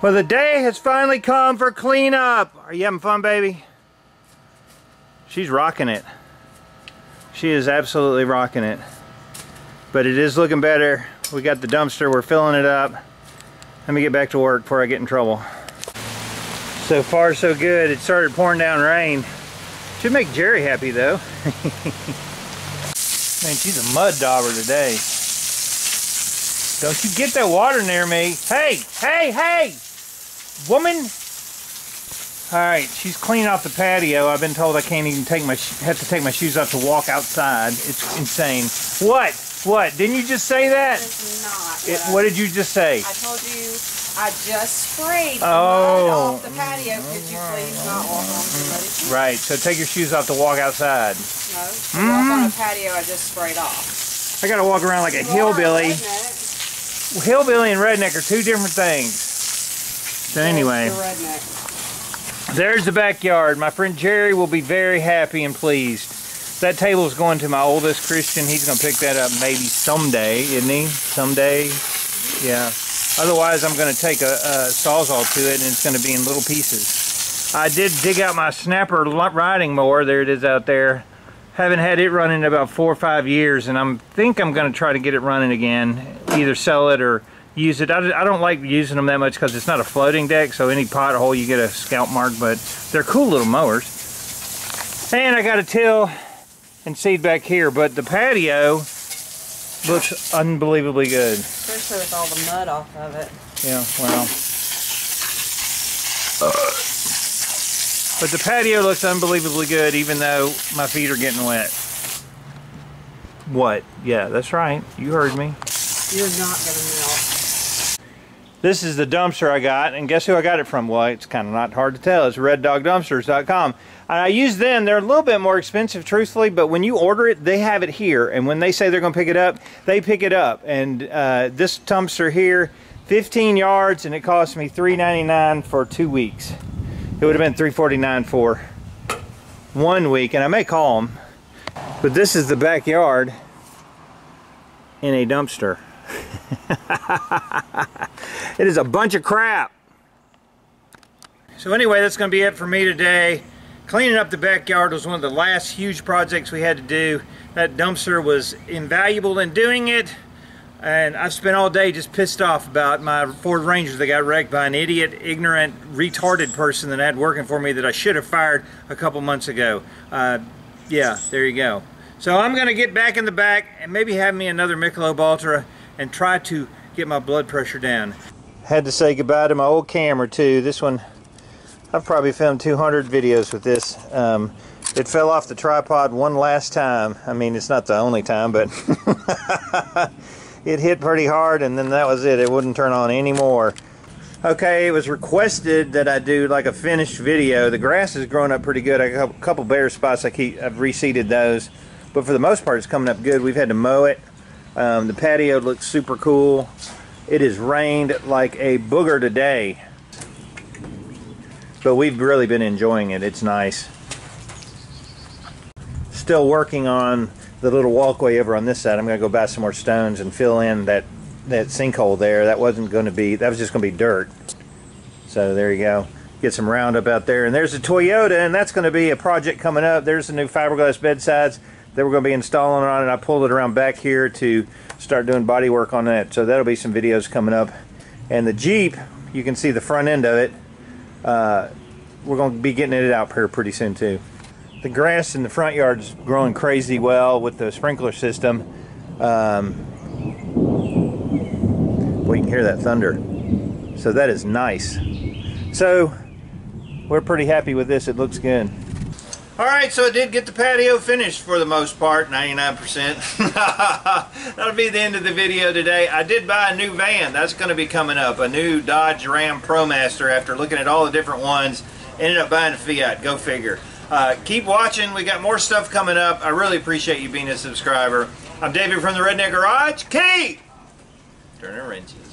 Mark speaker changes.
Speaker 1: Well, the day has finally come for cleanup. Are you having fun, baby? She's rocking it. She is absolutely rocking it. But it is looking better. We got the dumpster, we're filling it up. Let me get back to work before I get in trouble. So far so good. It started pouring down rain. Should make Jerry happy though. Man, she's a mud dauber today. Don't you get that water near me. Hey, hey, hey! Woman! Alright, she's cleaning off the patio. I've been told I can't even have to take my shoes off to walk outside. It's insane. What? What? Didn't you just say that?
Speaker 2: It's not.
Speaker 1: What did you just say?
Speaker 2: I told you I just sprayed the mud off the patio. Could you please not walk on somebody's shoes?
Speaker 1: Right, so take your shoes off to walk outside.
Speaker 2: No, walk on a patio I just sprayed off.
Speaker 1: I gotta walk around like a hillbilly. Hillbilly and redneck are two different things. So anyway, there's the backyard. My friend Jerry will be very happy and pleased. That table is going to my oldest Christian. He's going to pick that up maybe someday, isn't he? Someday? Yeah. Otherwise, I'm going to take a Sawzall to it, and it's going to be in little pieces. I did dig out my snapper riding mower. There it is out there. Haven't had it running in about 4 or 5 years, and I think I'm going to try to get it running again. Either sell it or use it. I don't like using them that much because it's not a floating deck, so any pothole you get a scalp mark, but they're cool little mowers. And I got a till and seed back here, but the patio looks unbelievably good.
Speaker 2: Especially with all the mud off of it.
Speaker 1: Yeah, well. But the patio looks unbelievably good even though my feet are getting wet. What? Yeah, that's right. You heard me.
Speaker 2: You're not going to melt.
Speaker 1: This is the dumpster I got, and guess who I got it from? Well, it's kind of not hard to tell. It's reddogdumpsters.com. I use them. They're a little bit more expensive, truthfully, but when you order it, they have it here. And when they say they're going to pick it up, they pick it up. And this dumpster here, 15 yards, and it cost me $3.99 for 2 weeks. It would have been $3.49 for 1 week, and I may call them. But this is the backyard in a dumpster. It is a bunch of crap. So anyway, that's going to be it for me today. Cleaning up the backyard was one of the last huge projects we had to do. That dumpster was invaluable in doing it, and I've spent all day just pissed off about my Ford Ranger that got wrecked by an idiot, ignorant, retarded person that I had working for me that I should have fired a couple months ago. Yeah, there you go. So I'm going to get back in the back and maybe have me another Michelob Ultra and try to get my blood pressure down. Had to say goodbye to my old camera too. This one, I've probably filmed 200 videos with this. It fell off the tripod one last time. I mean, it's not the only time, but it hit pretty hard and then that was it. It wouldn't turn on anymore. Okay, it was requested that I do like a finished video. The grass is growing up pretty good. I got a couple bare spots. I've reseeded those, but for the most part it's coming up good. We've had to mow it. The patio looks super cool. It has rained like a booger today, but we've really been enjoying it. It's nice. Still working on the little walkway over on this side. I'm going to go buy some more stones and fill in that sinkhole there. That was just going to be dirt. So there you go. Get some Roundup out there. And there's a Toyota, and that's going to be a project coming up. There's the new fiberglass bedsides that we're going to be installing on it. I pulled it around back here to start doing body work on that. So that'll be some videos coming up. And the Jeep, you can see the front end of it. We're going to be getting it out here pretty soon too. The grass in the front yard is growing crazy well with the sprinkler system. Well, you can hear that thunder. So that is nice. So we're pretty happy with this. It looks good. Alright, so I did get the patio finished for the most part, 99%. That'll be the end of the video today. I did buy a new van. That's going to be coming up. A new Dodge Ram ProMaster after looking at all the different ones. Ended up buying a Fiat. Go figure. Keep watching. We got more stuff coming up. I really appreciate you being a subscriber. I'm David from the Redneck Garage. Keep turning wrenches.